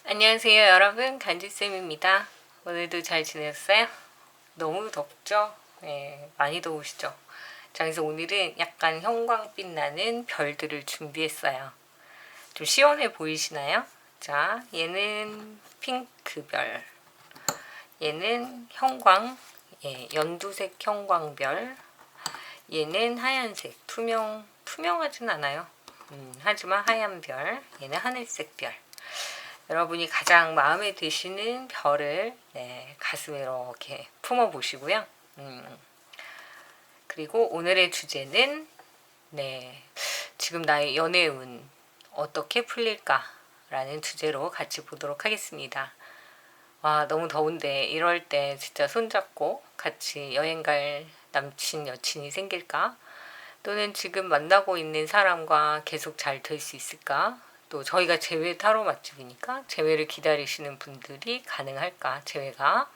안녕하세요 여러분, 간지쌤입니다. 오늘도 잘 지냈어요? 너무 덥죠? 네, 많이 더우시죠? 자, 그래서 오늘은 약간 형광빛 나는 별들을 준비했어요. 좀 시원해 보이시나요? 자, 얘는 핑크별, 얘는 형광, 연두색 형광별, 얘는 하얀색, 투명하진 않아요. 하지만 하얀 별, 얘는 하늘색 별. 여러분이 가장 마음에 드시는 별을 가슴에 이렇게 품어 보시고요. 그리고 오늘의 주제는 지금 나의 연애운 어떻게 풀릴까라는 주제로 같이 보도록 하겠습니다. 와, 너무 더운데 이럴 때 진짜 손잡고 같이 여행 갈 남친 여친이 생길까? 또는 지금 만나고 있는 사람과 계속 잘 될 수 있을까? 또 저희가 재회 타로 맛집이니까 재회를 기다리시는 분들이 가능할까? 재회가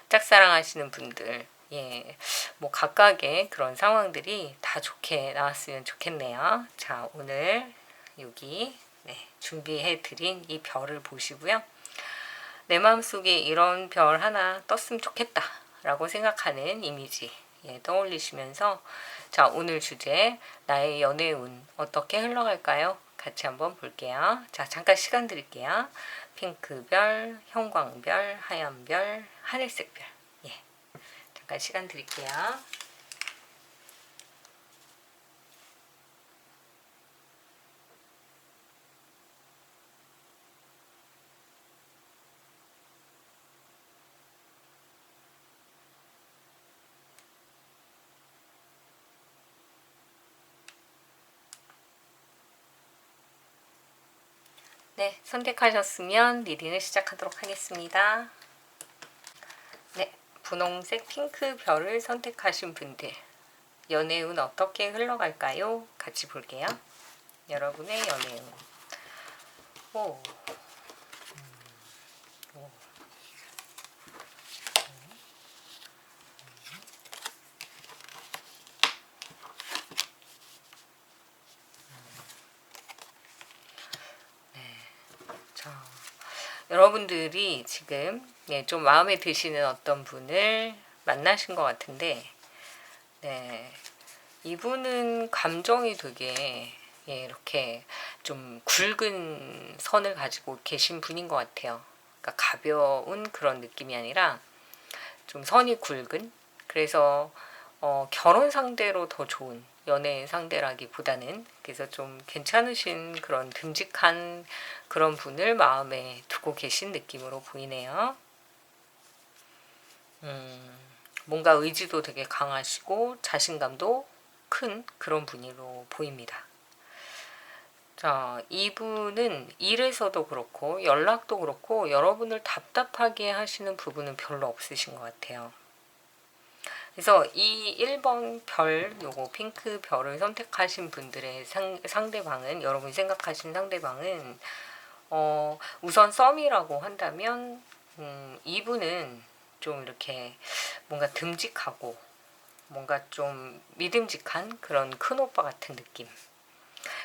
짝사랑하시는 분들, 뭐 각각의 그런 상황들이 다 좋게 나왔으면 좋겠네요. 자, 오늘 여기 준비해 드린 이 별을 보시고요. 내 마음속에 이런 별 하나 떴으면 좋겠다 라고 생각하는 이미지 떠올리시면서, 자, 오늘 주제 나의 연애운 어떻게 흘러갈까요? 같이 한번 볼게요. 자, 잠깐 시간 드릴게요. 핑크별, 형광별, 하얀별, 하늘색별. 잠깐 시간 드릴게요. 네, 선택하셨으면 리딩을 시작하도록 하겠습니다. 네, 분홍색 핑크 별을 선택하신 분들, 연애운 어떻게 흘러갈까요? 같이 볼게요. 여러분의 연애운. 오. 자, 여러분들이 지금 좀 마음에 드시는 어떤 분을 만나신 것 같은데, 이분은 감정이 되게 이렇게 좀 굵은 선을 가지고 계신 분인 것 같아요. 그러니까 가벼운 그런 느낌이 아니라 좀 선이 굵은, 그래서 결혼 상대로 더 좋은 연애 상대라기보다는, 그래서 좀 괜찮으신 그런 듬직한 그런 분을 마음에 두고 계신 느낌으로 보이네요. 뭔가 의지도 되게 강하시고 자신감도 큰 그런 분으로 보입니다. 자, 이분은 일에서도 그렇고 연락도 그렇고 여러분을 답답하게 하시는 부분은 별로 없으신 것 같아요. 그래서 이 1번 별, 요거 핑크 별을 선택하신 분들의 상대방은, 여러분이 생각하신 상대방은 우선 썸이라고 한다면 이분은 좀 이렇게 뭔가 듬직하고 뭔가 좀 믿음직한 그런 큰 오빠 같은 느낌,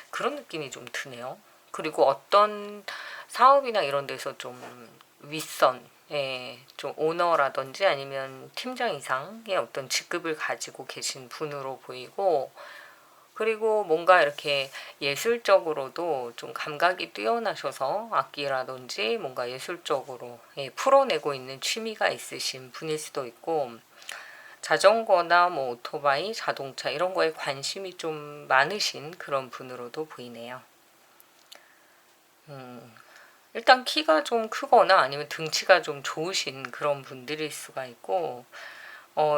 그런 느낌이 좀 드네요. 그리고 어떤 사업이나 이런 데서 좀 윗선, 좀 오너라든지 아니면 팀장 이상의 어떤 직급을 가지고 계신 분으로 보이고, 그리고 뭔가 이렇게 예술적으로도 좀 감각이 뛰어나셔서 악기라든지 뭔가 예술적으로 풀어내고 있는 취미가 있으신 분일 수도 있고, 자전거나 뭐 오토바이, 자동차 이런 거에 관심이 좀 많으신 그런 분으로도 보이네요. 일단 키가 좀 크거나 아니면 등치가 좀 좋으신 그런 분들일 수가 있고,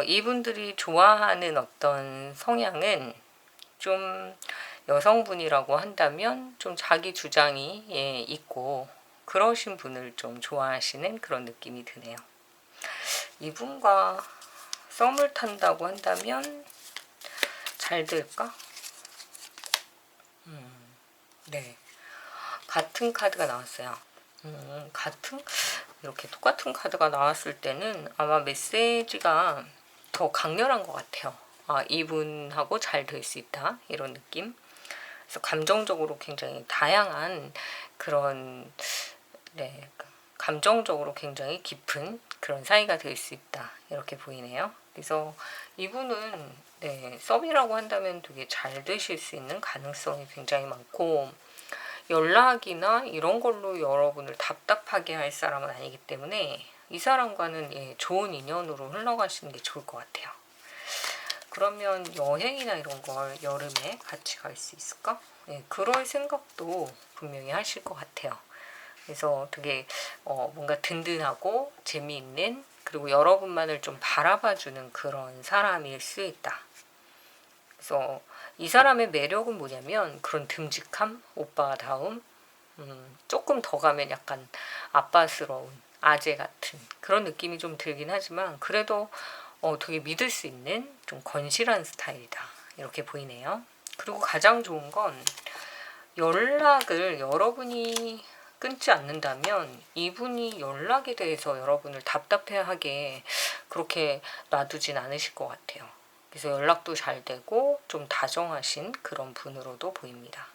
이분들이 좋아하는 어떤 성향은 좀 여성분이라고 한다면 좀 자기 주장이 있고 그러신 분을 좀 좋아하시는 그런 느낌이 드네요. 이분과 썸을 탄다고 한다면 잘 될까? 네, 같은 카드가 나왔어요. 같은, 이렇게 똑같은 카드가 나왔을 때는 아마 메시지가 더 강렬한 것 같아요. 아, 이분하고 잘 될 수 있다, 이런 느낌. 그래서 감정적으로 굉장히 다양한 그런 네, 감정적으로 굉장히 깊은 그런 사이가 될 수 있다. 이렇게 보이네요. 그래서 이분은 네, 썸이라고 한다면 되게 잘 되실 수 있는 가능성이 굉장히 많고, 연락이나 이런 걸로 여러분을 답답하게 할 사람은 아니기 때문에 이 사람과는 예, 좋은 인연으로 흘러가시는 게 좋을 것 같아요. 그러면 여행이나 이런 걸 여름에 같이 갈 수 있을까? 예, 그럴 생각도 분명히 하실 것 같아요. 그래서 되게 뭔가 든든하고 재미있는, 그리고 여러분만을 좀 바라봐주는 그런 사람일 수 있다. 그래서 이 사람의 매력은 뭐냐면 그런 듬직함, 오빠다움, 조금 더 가면 약간 아빠스러운 아재 같은 그런 느낌이 좀 들긴 하지만, 그래도 되게 믿을 수 있는 좀 건실한 스타일이다. 이렇게 보이네요. 그리고 가장 좋은 건 연락을 여러분이 끊지 않는다면 이분이 연락에 대해서 여러분을 답답해하게 그렇게 놔두진 않으실 것 같아요. 그래서 연락도 잘 되고 좀 다정하신 그런 분으로도 보입니다.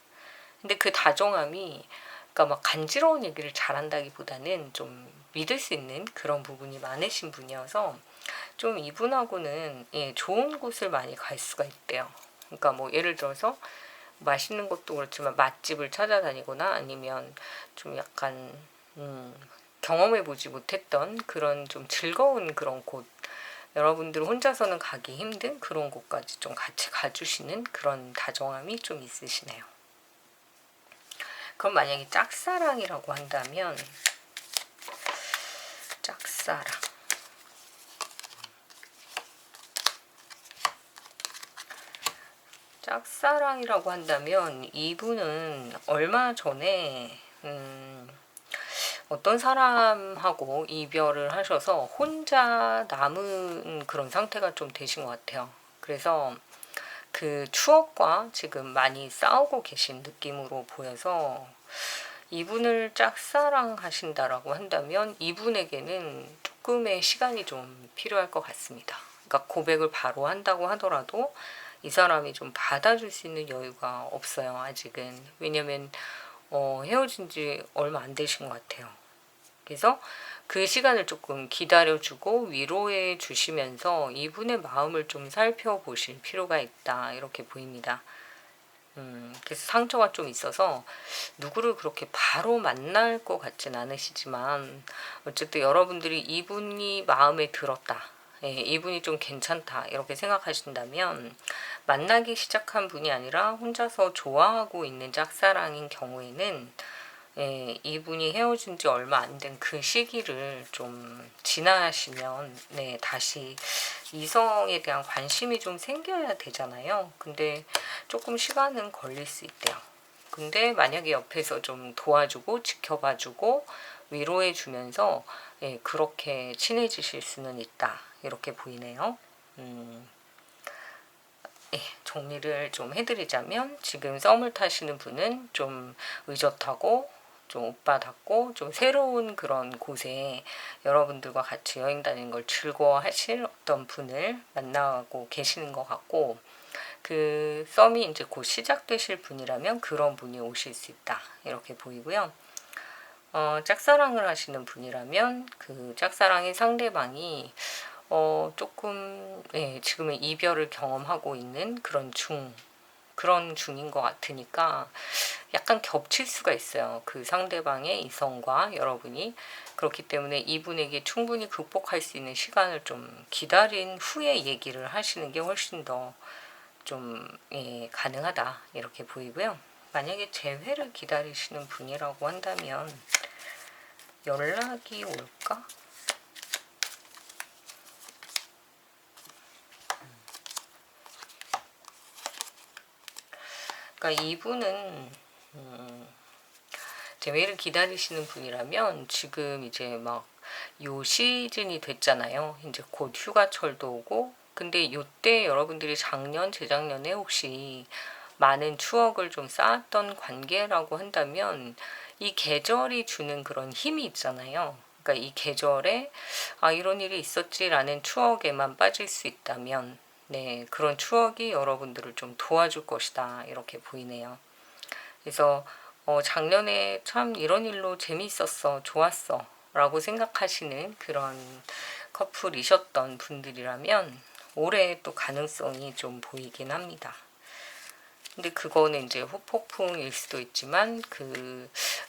근데 그 다정함이, 그러니까 막 간지러운 얘기를 잘한다기보다는 좀 믿을 수 있는 그런 부분이 많으신 분이어서 좀 이분하고는 예, 좋은 곳을 많이 갈 수가 있대요. 그러니까 뭐 예를 들어서 맛있는 것도 그렇지만 맛집을 찾아다니거나, 아니면 좀 약간 경험해보지 못했던 그런 좀 즐거운 그런 곳, 여러분들 혼자서는 가기 힘든 그런 곳까지 좀 같이 가주시는 그런 다정함이 좀 있으시네요. 그럼 만약에 짝사랑이라고 한다면, 짝사랑, 짝사랑이라고 한다면 이분은 얼마 전에 어떤 사람하고 이별을 하셔서 혼자 남은 그런 상태가 좀 되신 것 같아요. 그래서 그 추억과 지금 많이 싸우고 계신 느낌으로 보여서, 이분을 짝사랑하신다라고 한다면 이분에게는 조금의 시간이 좀 필요할 것 같습니다. 그러니까 고백을 바로 한다고 하더라도 이 사람이 좀 받아줄 수 있는 여유가 없어요, 아직은. 왜냐면 헤어진 지 얼마 안 되신 것 같아요. 그래서 그 시간을 조금 기다려주고 위로해 주시면서 이분의 마음을 좀 살펴보실 필요가 있다. 이렇게 보입니다. 그래서 상처가 좀 있어서 누구를 그렇게 바로 만날 것 같진 않으시지만, 어쨌든 여러분들이 이분이 마음에 들었다, 예, 이분이 좀 괜찮다 이렇게 생각하신다면, 만나기 시작한 분이 아니라 혼자서 좋아하고 있는 짝사랑인 경우에는 예, 이분이 헤어진 지 얼마 안 된 그 시기를 좀 지나시면 네, 다시 이성에 대한 관심이 좀 생겨야 되잖아요. 근데 조금 시간은 걸릴 수 있대요. 근데 만약에 옆에서 좀 도와주고 지켜봐주고 위로해주면서 예, 그렇게 친해지실 수는 있다. 이렇게 보이네요. 예, 정리를 좀 해드리자면, 지금 썸을 타시는 분은 좀 의젓하고 좀 오빠답고 좀 새로운 그런 곳에 여러분들과 같이 여행 다니는 걸 즐거워하실 어떤 분을 만나고 계시는 것 같고, 그 썸이 이제 곧 시작되실 분이라면 그런 분이 오실 수 있다. 이렇게 보이고요. 짝사랑을 하시는 분이라면 그 짝사랑의 상대방이 조금 예, 지금은 이별을 경험하고 있는 그런 중인 것 같으니까 약간 겹칠 수가 있어요. 그 상대방의 이성과 여러분이. 그렇기 때문에 이분에게 충분히 극복할 수 있는 시간을 좀 기다린 후에 얘기를 하시는 게 훨씬 더 좀 예, 가능하다. 이렇게 보이고요. 만약에 재회를 기다리시는 분이라고 한다면 연락이 올까? 그러니까 이분은 재회를 기다리시는 분이라면 지금 이제 막 요 시즌이 됐잖아요. 이제 곧 휴가철도 오고. 근데 요때 여러분들이 작년, 재작년에 혹시 많은 추억을 좀 쌓았던 관계라고 한다면 이 계절이 주는 그런 힘이 있잖아요. 그러니까 이 계절에 아 이런 일이 있었지라는 추억에만 빠질 수 있다면 네, 그런 추억이 여러분들을 좀 도와줄 것이다. 이렇게 보이네요. 그래서 작년에 참 이런 일로 재미있었어, 좋았어 라고 생각하시는 그런 커플이셨던 분들이라면 올해 또 가능성이 좀 보이긴 합니다. 근데 그거는 이제 후폭풍일 수도 있지만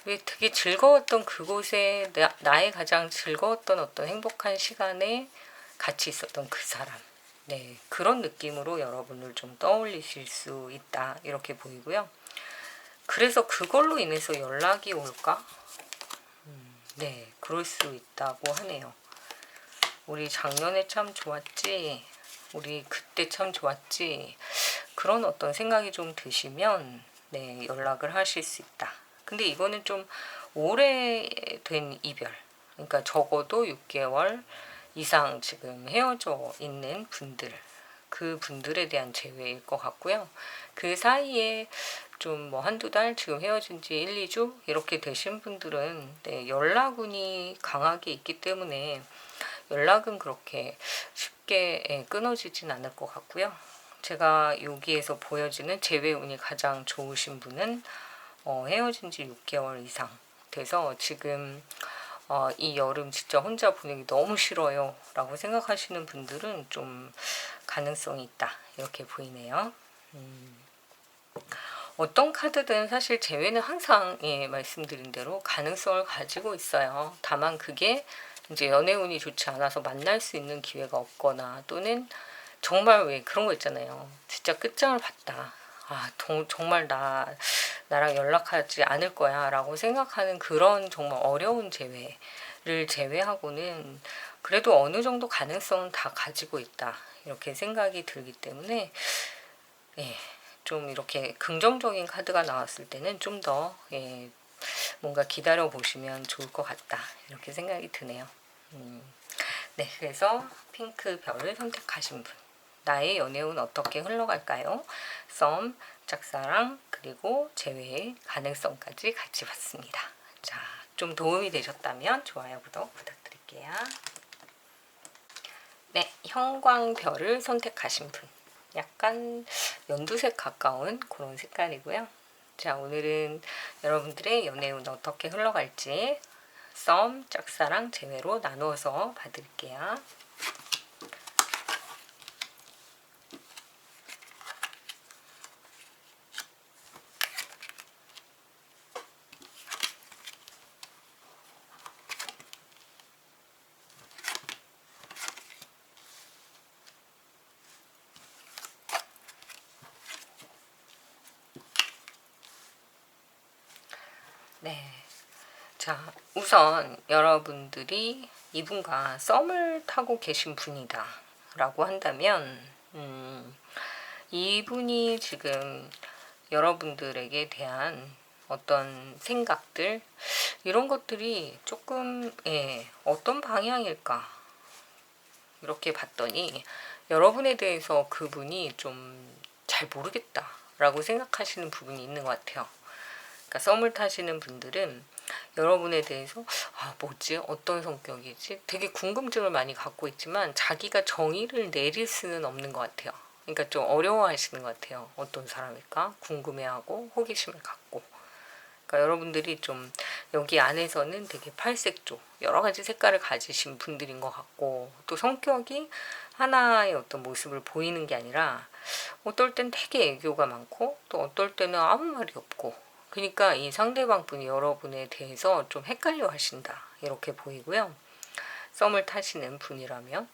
왜 되게 즐거웠던 그곳에 나의 가장 즐거웠던 어떤 행복한 시간에 같이 있었던 그 사람, 네, 그런 느낌으로 여러분을 좀 떠올리실 수 있다 이렇게 보이고요. 그래서 그걸로 인해서 연락이 올까? 네, 그럴 수 있다고 하네요. 우리 작년에 참 좋았지, 우리 그때 참 좋았지, 그런 어떤 생각이 좀 드시면 네, 연락을 하실 수 있다. 근데 이거는 좀 오래된 이별, 그러니까 적어도 6개월 이상 지금 헤어져 있는 분들, 그 분들에 대한 제외일 것 같고요. 그 사이에 좀 뭐 한두 달, 지금 헤어진 지 1, 2주 이렇게 되신 분들은 네, 연락운이 강하게 있기 때문에 연락은 그렇게 쉽게 끊어지진 않을 것 같고요. 제가 여기에서 보여지는 재회운이 가장 좋으신 분은 헤어진 지 6개월 이상 돼서 지금 이 여름 진짜 혼자 보내기 너무 싫어요 라고 생각하시는 분들은 좀 가능성이 있다 이렇게 보이네요. 어떤 카드든 사실 재회는 항상 말씀드린 대로 가능성을 가지고 있어요. 다만 그게 이제 연애운이 좋지 않아서 만날 수 있는 기회가 없거나 또는 정말 왜 그런 거 있잖아요. 진짜 끝장을 봤다. 정말 나랑 연락하지 않을 거야 라고 생각하는 그런 정말 어려운 재회를 제외하고는 그래도 어느 정도 가능성은 다 가지고 있다 이렇게 생각이 들기 때문에 좀 이렇게 긍정적인 카드가 나왔을 때는 좀 더 뭔가 기다려 보시면 좋을 것 같다 이렇게 생각이 드네요. 네, 그래서 핑크 별을 선택하신 분, 나의 연애운 어떻게 흘러갈까요? 썸, 짝사랑, 그리고 재회의 가능성까지 같이 봤습니다. 자, 좀 도움이 되셨다면 좋아요, 구독 부탁드릴게요. 네, 형광별을 선택하신 분, 약간 연두색 가까운 그런 색깔이고요. 자, 오늘은 여러분들의 연애운 어떻게 흘러갈지 썸, 짝사랑, 재회로 나누어서 봐드릴게요. 네. 자, 우선 여러분들이 이분과 썸을 타고 계신 분이다 라고 한다면 이분이 지금 여러분들에게 대한 어떤 생각들 이런 것들이 조금 어떤 방향일까 이렇게 봤더니 여러분에 대해서 그분이 좀 잘 모르겠다 라고 생각하시는 부분이 있는 것 같아요. 그러니까 썸을 타시는 분들은 여러분에 대해서 뭐지? 어떤 성격이지? 되게 궁금증을 많이 갖고 있지만 자기가 정의를 내릴 수는 없는 것 같아요. 그러니까 좀 어려워하시는 것 같아요. 어떤 사람일까? 궁금해하고 호기심을 갖고. 그러니까 여러분들이 좀 여기 안에서는 되게 팔색조 여러 가지 색깔을 가지신 분들인 것 같고 또 성격이 하나의 어떤 모습을 보이는 게 아니라 어떨 땐 되게 애교가 많고 또 어떨 때는 아무 말이 없고 그러니까 이 상대방 분이 여러분에 대해서 좀 헷갈려 하신다 이렇게 보이고요. 썸을 타시는 분이라면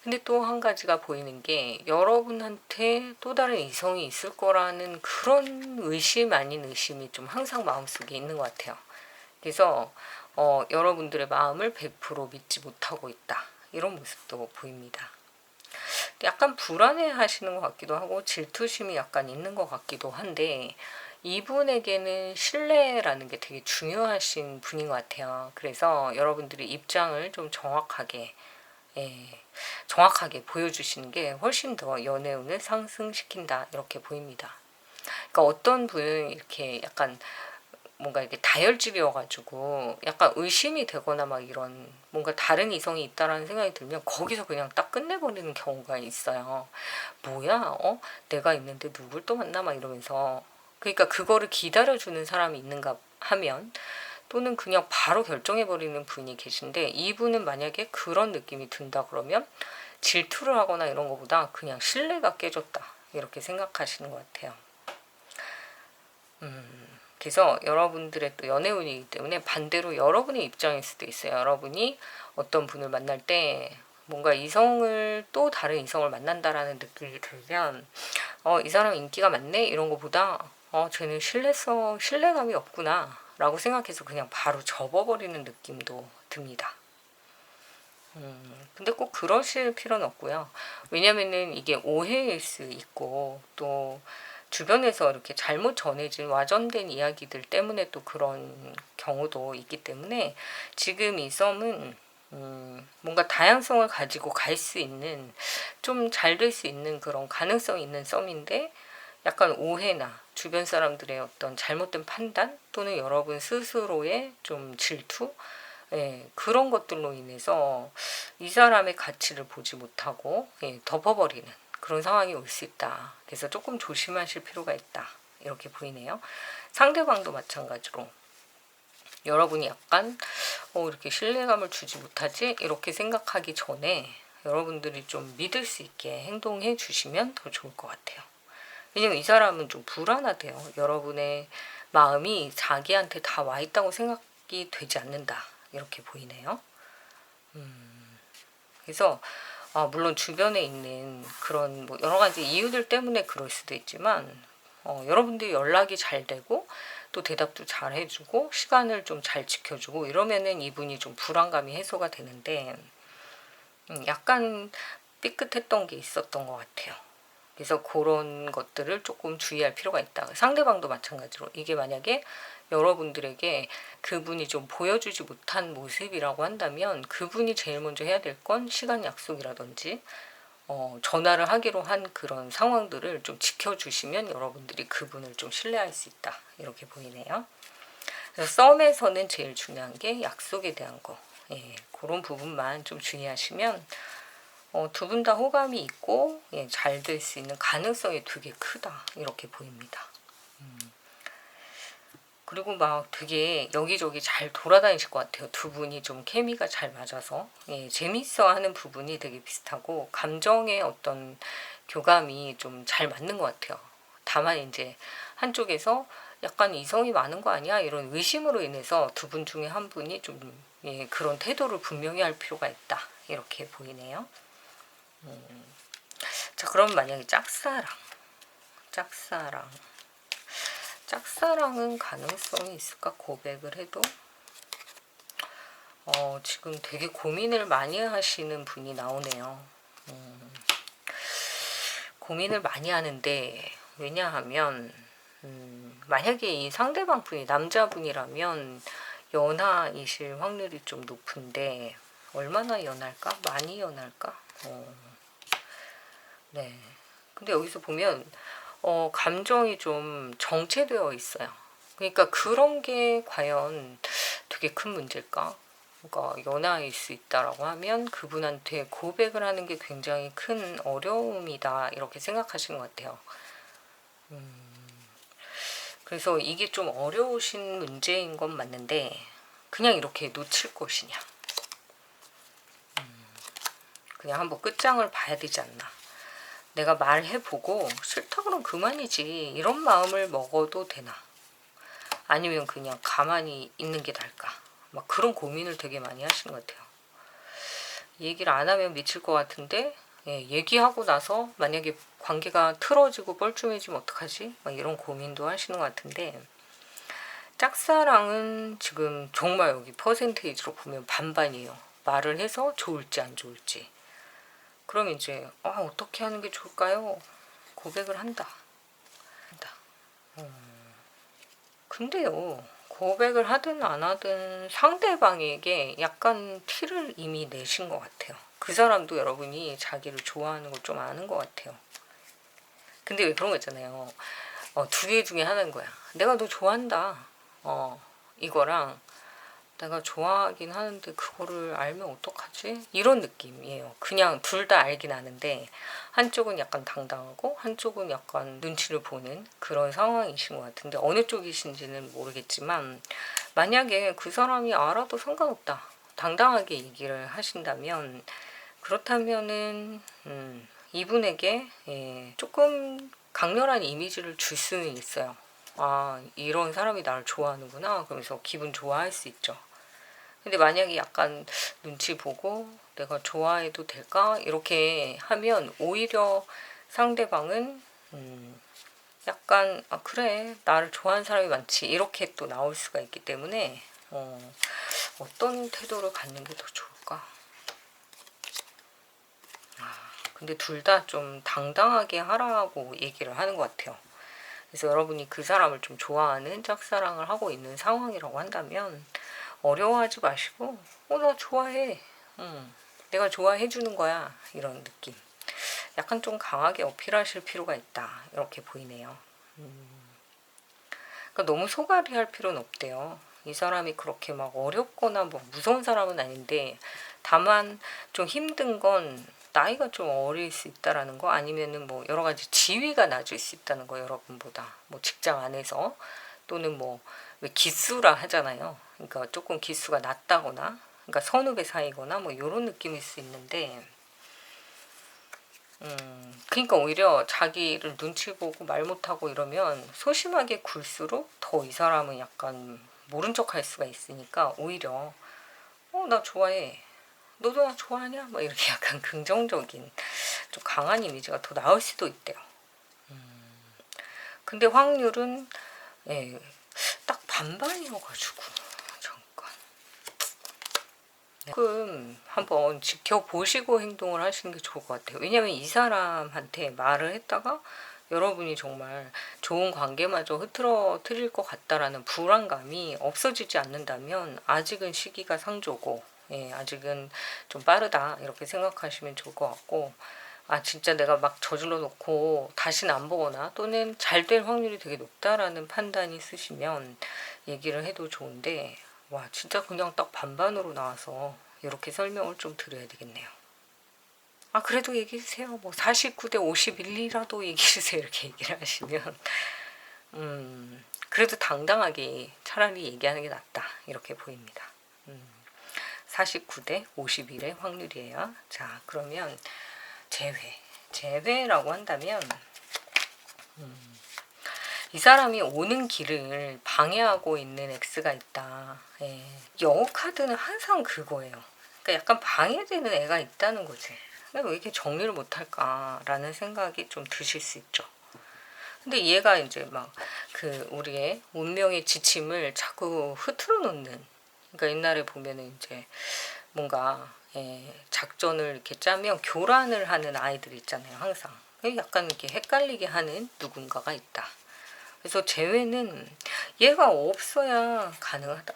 근데 또 한 가지가 보이는 게 여러분한테 또 다른 이성이 있을 거라는 그런 의심 아닌 의심이 좀 항상 마음속에 있는 것 같아요. 그래서 여러분들의 마음을 100% 믿지 못하고 있다 이런 모습도 보입니다. 약간 불안해 하시는 것 같기도 하고 질투심이 약간 있는 것 같기도 한데 이분에게는 신뢰라는 게 되게 중요하신 분인 것 같아요. 그래서 여러분들이 입장을 좀 정확하게 보여주시는 게 훨씬 더 연애운을 상승시킨다 이렇게 보입니다. 그러니까 어떤 분은 이렇게 약간 뭔가 이렇게 다혈질이어가지고 약간 의심이 되거나 막 이런 뭔가 다른 이성이 있다라는 생각이 들면 거기서 그냥 딱 끝내버리는 경우가 있어요. 뭐야? 내가 있는데 누굴 또 만나? 막 이러면서 그러니까 그거를 기다려주는 사람이 있는가 하면, 또는 그냥 바로 결정해버리는 분이 계신데, 이분은 만약에 그런 느낌이 든다 그러면 질투를 하거나 이런 것보다 그냥 신뢰가 깨졌다 이렇게 생각하시는 것 같아요. 그래서 여러분들의 또 연애운이기 때문에 반대로 여러분의 입장일 수도 있어요. 여러분이 어떤 분을 만날 때 뭔가 이성을, 또 다른 이성을 만난다라는 느낌이 들면 이 사람 인기가 많네 이런 것보다 쟤는 신뢰감이 없구나 라고 생각해서 그냥 바로 접어버리는 느낌도 듭니다. 근데 꼭 그러실 필요는 없고요. 왜냐면은 이게 오해일 수 있고, 또 주변에서 이렇게 잘못 전해진 와전된 이야기들 때문에 또 그런 경우도 있기 때문에, 지금 이 썸은 뭔가 다양성을 가지고 갈 수 있는, 좀 잘 될 수 있는 그런 가능성이 있는 썸인데, 약간 오해나 주변 사람들의 어떤 잘못된 판단, 또는 여러분 스스로의 좀 질투, 그런 것들로 인해서 이 사람의 가치를 보지 못하고 덮어버리는 그런 상황이 올 수 있다. 그래서 조금 조심하실 필요가 있다. 이렇게 보이네요. 상대방도 마찬가지로 여러분이 약간 이렇게 신뢰감을 주지 못하지? 이렇게 생각하기 전에 여러분들이 좀 믿을 수 있게 행동해 주시면 더 좋을 것 같아요. 왜냐면 이 사람은 좀 불안하대요. 여러분의 마음이 자기한테 다 와 있다고 생각이 되지 않는다. 이렇게 보이네요. 그래서 물론 주변에 있는 그런 뭐 여러 가지 이유들 때문에 그럴 수도 있지만, 여러분들이 연락이 잘 되고 또 대답도 잘 해주고 시간을 좀 잘 지켜주고 이러면은 이분이 좀 불안감이 해소가 되는데, 약간 삐끗했던 게 있었던 것 같아요. 그래서 그런 것들을 조금 주의할 필요가 있다. 상대방도 마찬가지로 이게 만약에 여러분들에게 그분이 좀 보여주지 못한 모습이라고 한다면, 그분이 제일 먼저 해야 될 건 시간 약속이라든지 전화를 하기로 한 그런 상황들을 좀 지켜주시면 여러분들이 그분을 좀 신뢰할 수 있다. 이렇게 보이네요. 그래서 썸에서는 제일 중요한 게 약속에 대한 거. 그런 부분만 좀 주의하시면 두 분 다 호감이 있고 잘 될 수 있는 가능성이 되게 크다. 이렇게 보입니다. 그리고 막 되게 여기저기 잘 돌아다니실 것 같아요. 두 분이 좀 케미가 잘 맞아서 재밌어 하는 부분이 되게 비슷하고, 감정의 어떤 교감이 좀 잘 맞는 것 같아요. 다만 이제 한쪽에서 약간 이성이 많은 거 아니야? 이런 의심으로 인해서 두 분 중에 한 분이 좀 그런 태도를 분명히 할 필요가 있다. 이렇게 보이네요. 자, 그럼 만약에 짝사랑은 가능성이 있을까? 고백을 해도 지금 되게 고민을 많이 하시는 분이 나오네요. 고민을 많이 하는데, 왜냐하면 만약에 이 상대방 분이 남자분이라면 연하이실 확률이 좀 높은데, 얼마나 연할까? 많이 연할까? 네. 근데 여기서 보면 감정이 좀 정체되어 있어요. 그러니까 그런 게 과연 되게 큰 문제일까? 그러니까 연하일 수 있다라고 하면 그분한테 고백을 하는 게 굉장히 큰 어려움이다. 이렇게 생각하시는 것 같아요. 그래서 이게 좀 어려우신 문제인 건 맞는데, 그냥 이렇게 놓칠 것이냐. 그냥 한번 끝장을 봐야 되지 않나. 내가 말해보고 싫다 그러면 그만이지, 이런 마음을 먹어도 되나, 아니면 그냥 가만히 있는 게 나을까, 막 그런 고민을 되게 많이 하시는 것 같아요. 얘기를 안 하면 미칠 것 같은데 얘기하고 나서 만약에 관계가 틀어지고 뻘쭘해지면 어떡하지, 막 이런 고민도 하시는 것 같은데, 짝사랑은 지금 정말 여기 퍼센테이지로 보면 반반이에요. 말을 해서 좋을지 안 좋을지. 그럼 이제 어떻게 하는 게 좋을까요? 고백을 한다. 근데요, 고백을 하든 안 하든 상대방에게 약간 티를 이미 내신 것 같아요. 그 사람도 여러분이 자기를 좋아하는 걸 좀 아는 것 같아요. 근데 왜 그런 거 있잖아요. 두 개 중에 하나인 거야. 내가 너 좋아한다. 이거랑 내가 좋아하긴 하는데 그거를 알면 어떡하지? 이런 느낌이에요. 그냥 둘 다 알긴 아는데 한쪽은 약간 당당하고 한쪽은 약간 눈치를 보는 그런 상황이신 것 같은데 어느 쪽이신지는 모르겠지만 만약에 그 사람이 알아도 상관없다. 당당하게 얘기를 하신다면 그렇다면은 이분에게 조금 강렬한 이미지를 줄 수는 있어요. 아, 이런 사람이 나를 좋아하는구나. 그러면서 기분 좋아할 수 있죠. 근데 만약에 약간 눈치 보고 내가 좋아해도 될까? 이렇게 하면 오히려 상대방은 약간 아 그래 나를 좋아하는 사람이 많지 이렇게 또 나올 수가 있기 때문에 어떤 태도를 갖는 게 더 좋을까? 근데 둘 다 좀 당당하게 하라고 얘기를 하는 것 같아요. 그래서 여러분이 그 사람을 좀 좋아하는 짝사랑을 하고 있는 상황이라고 한다면 어려워하지 마시고 나 좋아해. 내가 좋아해 주는 거야. 이런 느낌. 약간 좀 강하게 어필하실 필요가 있다. 이렇게 보이네요. 그러니까 너무 소갈이 할 필요는 없대요. 이 사람이 그렇게 막 어렵거나 뭐 무서운 사람은 아닌데 다만 좀 힘든 건 나이가 좀 어릴 수 있다라는 거 아니면은 뭐 여러 가지 지위가 낮을 수 있다는 거 여러분보다 뭐 직장 안에서 또는 뭐 왜 기수라 하잖아요. 그러니까 조금 기수가 낮다거나 그러니까 선후배 사이거나 뭐 이런 느낌일 수 있는데 그러니까 오히려 자기를 눈치 보고 말 못하고 이러면 소심하게 굴수록 더 이 사람은 약간 모른 척 할 수가 있으니까 오히려 나 좋아해. 너도 나 좋아하냐? 뭐 이렇게 약간 긍정적인 좀 강한 이미지가 더 나을 수도 있대요. 근데 확률은 예, 딱 반반이어가지고 잠깐 조금 한번 지켜보시고 행동을 하시는 게 좋을 것 같아요. 왜냐면 이 사람한테 말을 했다가 여러분이 정말 좋은 관계마저 흐트러뜨릴 것 같다라는 불안감이 없어지지 않는다면 아직은 시기가 상조고 아직은 좀 빠르다 이렇게 생각하시면 좋을 것 같고 아 진짜 내가 막 저질러 놓고 다시는 안 보거나 또는 잘 될 확률이 되게 높다라는 판단이 있으시면 얘기를 해도 좋은데 와 진짜 그냥 딱 반반으로 나와서 이렇게 설명을 좀 드려야 되겠네요. 아 그래도 얘기해주세요. 뭐 49대 51이라도 얘기해주세요. 이렇게 얘기를 하시면 그래도 당당하게 차라리 얘기하는 게 낫다. 이렇게 보입니다. 49대 51의 확률이에요. 자 그러면 재회라고 한다면 이 사람이 오는 길을 방해하고 있는 X가 있다. 여우 카드는 항상 그거예요. 그러니까 약간 방해되는 애가 있다는 거지. 왜 이렇게 정리를 못할까라는 생각이 좀 드실 수 있죠. 근데 얘가 이제 막 그 우리의 운명의 지침을 자꾸 흐트러 놓는. 그러니까 옛날에 보면은 이제 뭔가 작전을 이렇게 짜면 교란을 하는 아이들 있잖아요. 항상 약간 이렇게 헷갈리게 하는 누군가가 있다. 그래서 재회는 얘가 없어야 가능하다.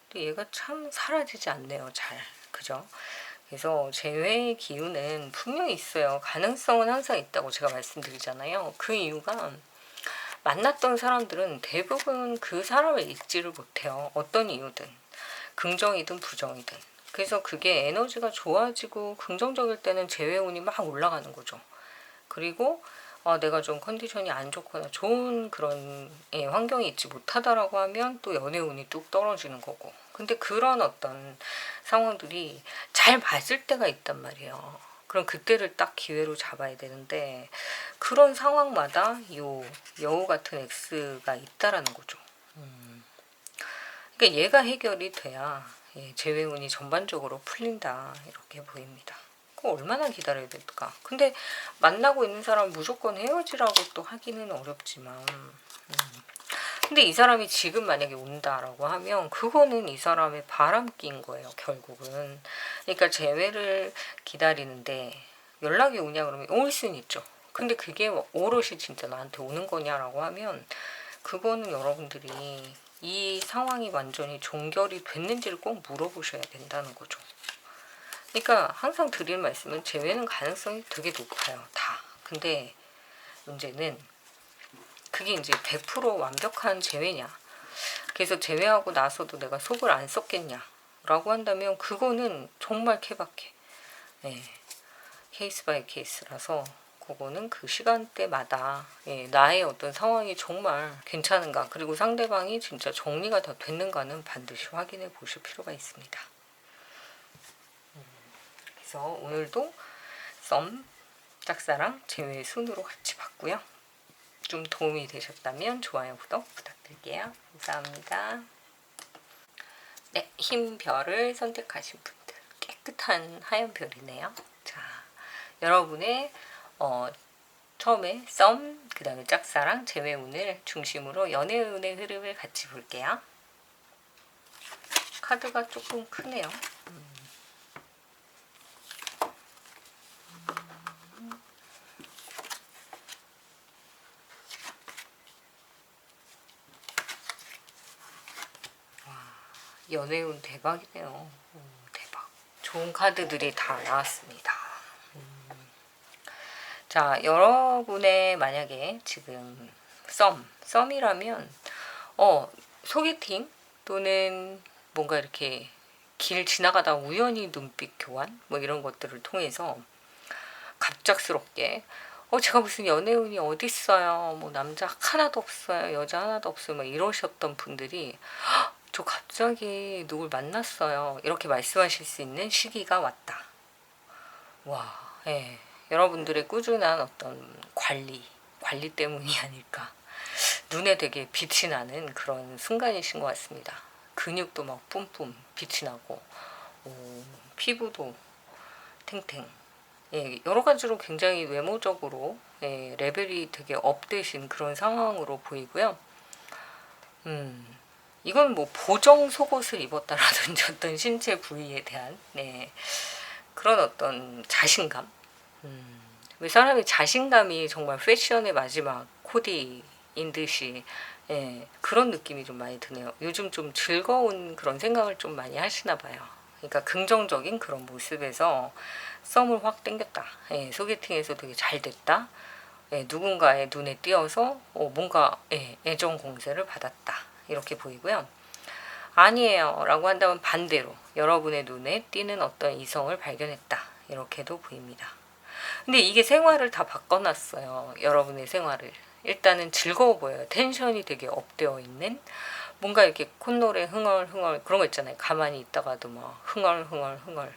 근데 얘가 참 사라지지 않네요. 잘 그죠? 그래서 재회의 기운은 분명히 있어요. 가능성은 항상 있다고 제가 말씀드리잖아요. 그 이유가 만났던 사람들은 대부분 그 사람을 잊지를 못해요. 어떤 이유든 긍정이든 부정이든. 그래서 그게 에너지가 좋아지고 긍정적일 때는 재회운이 막 올라가는 거죠. 그리고 내가 좀 컨디션이 안 좋거나 좋은 그런 환경이 있지 못하다라고 하면 또 연애운이 뚝 떨어지는 거고. 근데 그런 어떤 상황들이 잘 맞을 때가 있단 말이에요. 그럼 그때를 딱 기회로 잡아야 되는데 그런 상황마다 요 여우 같은 X가 있다라는 거죠. 그러니까 얘가 해결이 돼야 재회운이 전반적으로 풀린다 이렇게 보입니다. 얼마나 기다려야 될까? 근데 만나고 있는 사람 무조건 헤어지라고 또 하기는 어렵지만 근데 이 사람이 지금 만약에 온다라고 하면 그거는 이 사람의 바람기인 거예요. 결국은. 그러니까 재회를 기다리는데 연락이 오냐 그러면 올 수는 있죠. 근데 그게 오롯이 진짜 나한테 오는 거냐라고 하면 그거는 여러분들이 이 상황이 완전히 종결이 됐는지를 꼭 물어보셔야 된다는 거죠. 그러니까 항상 드릴 말씀은 재회는 가능성이 되게 높아요. 다. 근데 문제는 그게 이제 100% 완벽한 재회냐? 그래서 제외하고 나서도 내가 속을 안 썼겠냐 라고 한다면 그거는 정말 케바케. 예, 케이스 바이 케이스라서 그거는 그 시간대마다 나의 어떤 상황이 정말 괜찮은가, 그리고 상대방이 진짜 정리가 다 됐는가는 반드시 확인해 보실 필요가 있습니다. 그래서 오늘도 썸, 짝사랑, 제외 순으로 같이 봤고요. 좀 도움이 되셨다면 좋아요, 구독 부탁드릴게요. 감사합니다. 네, 흰 별을 선택하신 분들, 깨끗한 하얀 별이네요. 자, 여러분의 처음에 썸, 그 다음에 짝사랑, 제외운을 중심으로 연애운의 흐름을 같이 볼게요. 카드가 조금 크네요. 연애운 대박이네요. 대박. 좋은 카드들이 다 나왔습니다. 자, 여러분의 만약에 지금 썸이라면 소개팅 또는 뭔가 이렇게 길 지나가다 우연히 눈빛 교환 뭐 이런 것들을 통해서 갑작스럽게 제가 무슨 연애운이 어딨어요, 뭐 남자 하나도 없어요, 여자 하나도 없어요, 막 이러셨던 분들이 저 갑자기 누굴 만났어요 이렇게 말씀하실 수 있는 시기가 왔다. 와, 예. 여러분들의 꾸준한 어떤 관리 때문이 아닐까. 눈에 되게 빛이 나는 그런 순간이신 것 같습니다. 근육도 막 뿜뿜 빛이 나고 피부도 탱탱. 예, 여러 가지로 굉장히 외모적으로 레벨이 되게 업되신 그런 상황으로 보이고요. 이건 뭐 보정 속옷을 입었다라든지 어떤 신체 부위에 대한 그런 어떤 자신감. 왜 사람이 자신감이 정말 패션의 마지막 코디인 듯이 그런 느낌이 좀 많이 드네요. 요즘 좀 즐거운 그런 생각을 좀 많이 하시나 봐요. 그러니까 긍정적인 그런 모습에서 썸을 확 땡겼다. 소개팅에서 되게 잘 됐다. 누군가의 눈에 띄어서 뭔가 애정 공세를 받았다. 이렇게 보이고요. 아니에요 라고 한다면 반대로 여러분의 눈에 띄는 어떤 이성을 발견했다. 이렇게도 보입니다. 근데 이게 생활을 다 바꿔놨어요. 여러분의 생활을. 일단은 즐거워 보여요. 텐션이 되게 업되어 있는, 뭔가 이렇게 콧노래 흥얼흥얼 그런 거 있잖아요. 가만히 있다가도 막 흥얼흥얼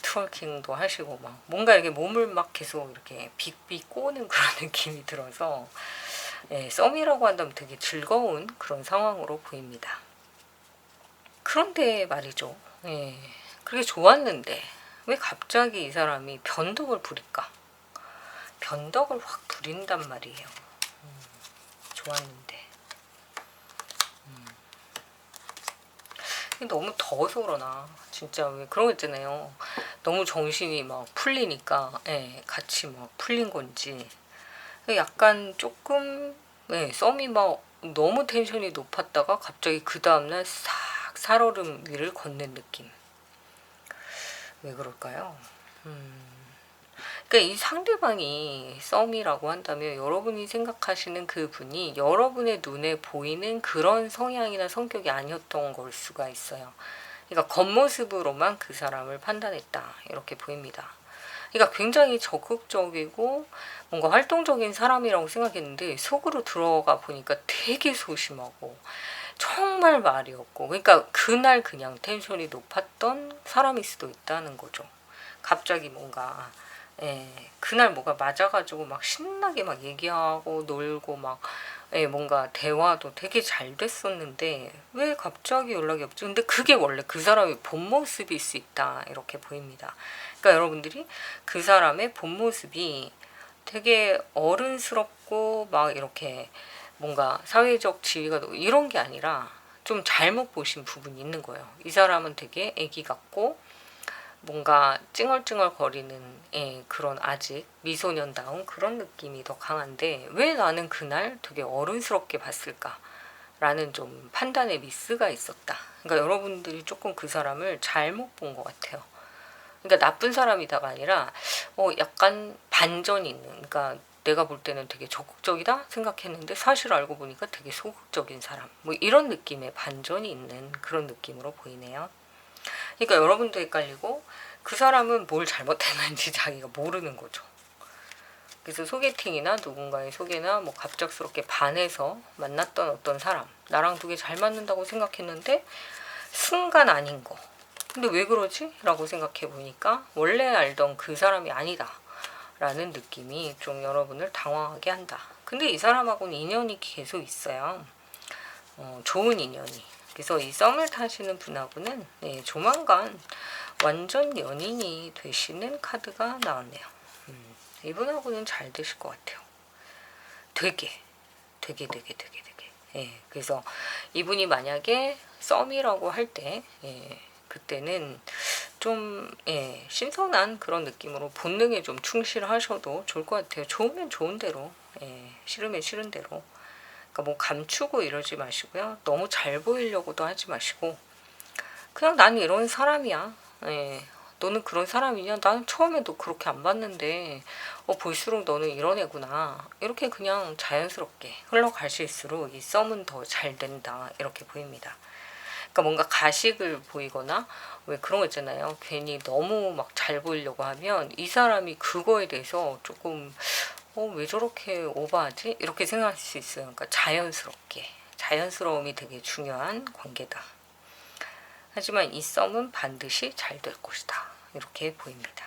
트월킹도 하시고 막 뭔가 이렇게 몸을 막 계속 이렇게 빅빅 꼬는 그런 느낌이 들어서 썸이라고 한다면 되게 즐거운 그런 상황으로 보입니다. 그런데 말이죠. 그게 좋았는데 왜 갑자기 이 사람이 변덕을 부릴까? 변덕을 확 부린단 말이에요. 좋았는데. 너무 더워서 그러나 진짜 왜 그런 거 있잖아요. 너무 정신이 막 풀리니까 같이 막 풀린 건지 약간 조금 썸이 막 너무 텐션이 높았다가 갑자기 그 다음날 싹 살얼음 위를 걷는 느낌. 왜 그럴까요? 그러니까 이 상대방이 썸이라고 한다면 여러분이 생각하시는 그 분이 여러분의 눈에 보이는 그런 성향이나 성격이 아니었던 걸 수가 있어요. 그러니까 겉모습으로만 그 사람을 판단했다. 이렇게 보입니다. 그러니까 굉장히 적극적이고 뭔가 활동적인 사람이라고 생각했는데 속으로 들어가 보니까 되게 소심하고 정말 말이 없고, 그러니까 그날 그냥 텐션이 높았던 사람일 수도 있다는 거죠. 갑자기 뭔가 그날 뭐가 맞아가지고 막 신나게 막 얘기하고 놀고 막 뭔가 대화도 되게 잘 됐었는데 왜 갑자기 연락이 없지? 근데 그게 원래 그 사람의 본 모습일 수 있다. 이렇게 보입니다. 그러니까 여러분들이 그 사람의 본 모습이 되게 어른스럽고 막 이렇게 뭔가 사회적 지위가 이런 게 아니라 좀 잘못 보신 부분이 있는 거예요. 이 사람은 되게 애기 같고 뭔가 찡얼찡얼 거리는 그런 아직 미소년다운 그런 느낌이 더 강한데 왜 나는 그날 되게 어른스럽게 봤을까 라는 좀 판단의 미스가 있었다. 그러니까 여러분들이 조금 그 사람을 잘못 본 것 같아요. 그러니까 나쁜 사람이다가 아니라 약간 반전이 있는, 그러니까 내가 볼 때는 되게 적극적이다 생각했는데 사실 알고 보니까 되게 소극적인 사람, 뭐 이런 느낌의 반전이 있는 그런 느낌으로 보이네요. 그러니까 여러분도 헷갈리고 그 사람은 뭘 잘못했는지 자기가 모르는 거죠. 그래서 소개팅이나 누군가의 소개나 뭐 갑작스럽게 반해서 만났던 어떤 사람, 나랑 되게 잘 맞는다고 생각했는데 순간 아닌 거. 근데 왜 그러지? 라고 생각해 보니까 원래 알던 그 사람이 아니다 라는 느낌이 좀 여러분을 당황하게 한다. 근데 이 사람하고는 인연이 계속 있어요. 좋은 인연이. 그래서 이 썸을 타시는 분하고는 조만간 완전 연인이 되시는 카드가 나왔네요. 이분하고는 잘 되실 것 같아요. 되게. 그래서 이분이 만약에 썸이라고 할 때, 그때는 좀, 신선한 그런 느낌으로 본능에 좀 충실하셔도 좋을 것 같아요. 좋으면 좋은 대로, 싫으면 싫은 대로. 그러니까 뭐 감추고 이러지 마시고요. 너무 잘 보이려고도 하지 마시고, 그냥 나는 이런 사람이야. 너는 그런 사람이냐? 나는 처음에도 그렇게 안 봤는데 볼수록 너는 이런 애구나. 이렇게 그냥 자연스럽게 흘러가실수록 이 썸은 더 잘 된다. 이렇게 보입니다. 그러니까 뭔가 가식을 보이거나 왜 그런 거 있잖아요. 괜히 너무 막 잘 보이려고 하면 이 사람이 그거에 대해서 조금 왜 저렇게 오버하지? 이렇게 생각할 수 있어요. 그러니까 자연스러움이 되게 중요한 관계다. 하지만 이 썸은 반드시 잘 될 것이다. 이렇게 보입니다.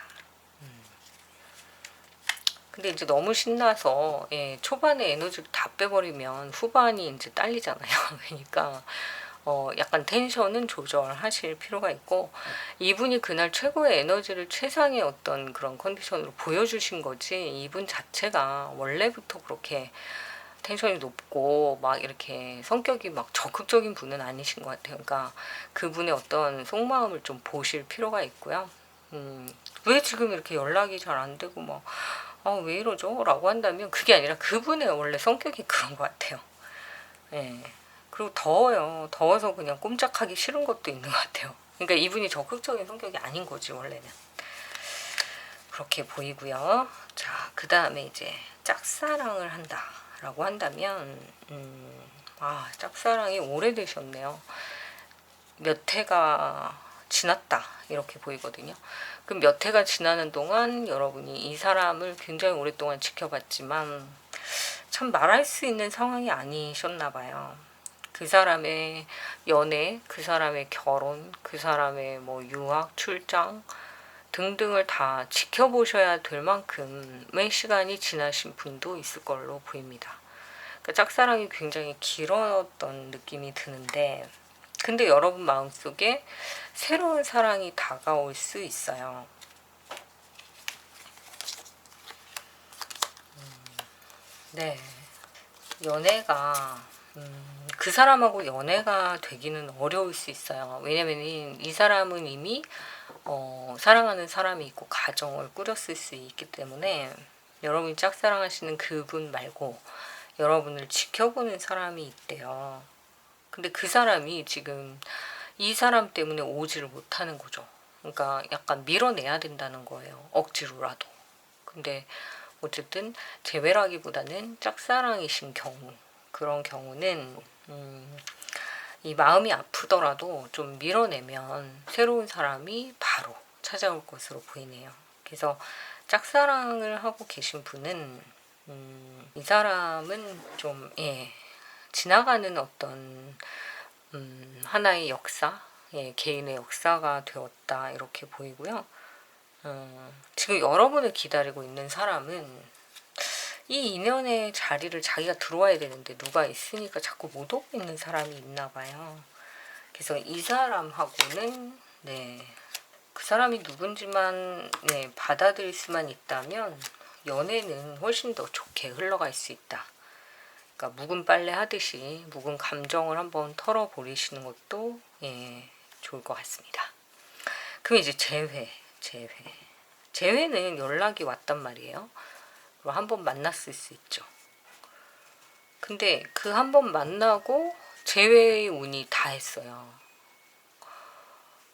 근데 이제 너무 신나서 초반에 에너지를 다 빼버리면 후반이 이제 딸리잖아요. 그러니까 약간 텐션은 조절하실 필요가 있고, 이분이 그날 최고의 에너지를 최상의 어떤 그런 컨디션으로 보여주신 거지, 이분 자체가 원래부터 그렇게 텐션이 높고 막 이렇게 성격이 막 적극적인 분은 아니신 것 같아요. 그러니까 그분의 어떤 속마음을 좀 보실 필요가 있고요. 왜 지금 이렇게 연락이 잘 안 되고 뭐 왜 이러죠? 라고 한다면 그게 아니라 그분의 원래 성격이 그런 것 같아요. 그리고 더워요. 더워서 그냥 꼼짝하기 싫은 것도 있는 것 같아요. 그러니까 이분이 적극적인 성격이 아닌 거지 원래는. 그렇게 보이고요. 자, 그 다음에 이제 짝사랑을 한다 라고 한다면 짝사랑이 오래되셨네요. 몇 해가 지났다 이렇게 보이거든요. 그럼 몇 해가 지나는 동안 여러분이 이 사람을 굉장히 오랫동안 지켜봤지만 참 말할 수 있는 상황이 아니셨나 봐요. 그 사람의 연애, 그 사람의 결혼, 그 사람의 뭐 유학, 출장 등등을 다 지켜보셔야 될 만큼의 시간이 지나신 분도 있을 걸로 보입니다. 그러니까 짝사랑이 굉장히 길었던 느낌이 드는데, 근데 여러분 마음속에 새로운 사랑이 다가올 수 있어요. 네. 연애가 그 사람하고 연애가 되기는 어려울 수 있어요. 왜냐면 이 사람은 이미 사랑하는 사람이 있고 가정을 꾸렸을 수 있기 때문에 여러분이 짝사랑하시는 그분 말고 여러분을 지켜보는 사람이 있대요. 근데 그 사람이 지금 이 사람 때문에 오지를 못하는 거죠. 그러니까 약간 밀어내야 된다는 거예요. 억지로라도. 근데 어쨌든 재회라기보다는 짝사랑이신 경우, 그런 경우는 이 마음이 아프더라도 좀 밀어내면 새로운 사람이 바로 찾아올 것으로 보이네요. 그래서 짝사랑을 하고 계신 분은 이 사람은 좀 지나가는 어떤 하나의 역사, 개인의 역사가 되었다 이렇게 보이고요. 지금 여러분을 기다리고 있는 사람은 이 인연의 자리를 자기가 들어와야 되는데 누가 있으니까 자꾸 못 오고 있는 사람이 있나 봐요. 그래서 이 사람하고는 그 사람이 누군지만 받아들일 수만 있다면 연애는 훨씬 더 좋게 흘러갈 수 있다. 그러니까 묵은 빨래 하듯이 묵은 감정을 한번 털어버리시는 것도 좋을 것 같습니다. 그럼 이제 재회는 연락이 왔단 말이에요. 그리고 한번 만났을 수 있죠. 근데 그 한 번 만나고 재회의 운이 다 했어요.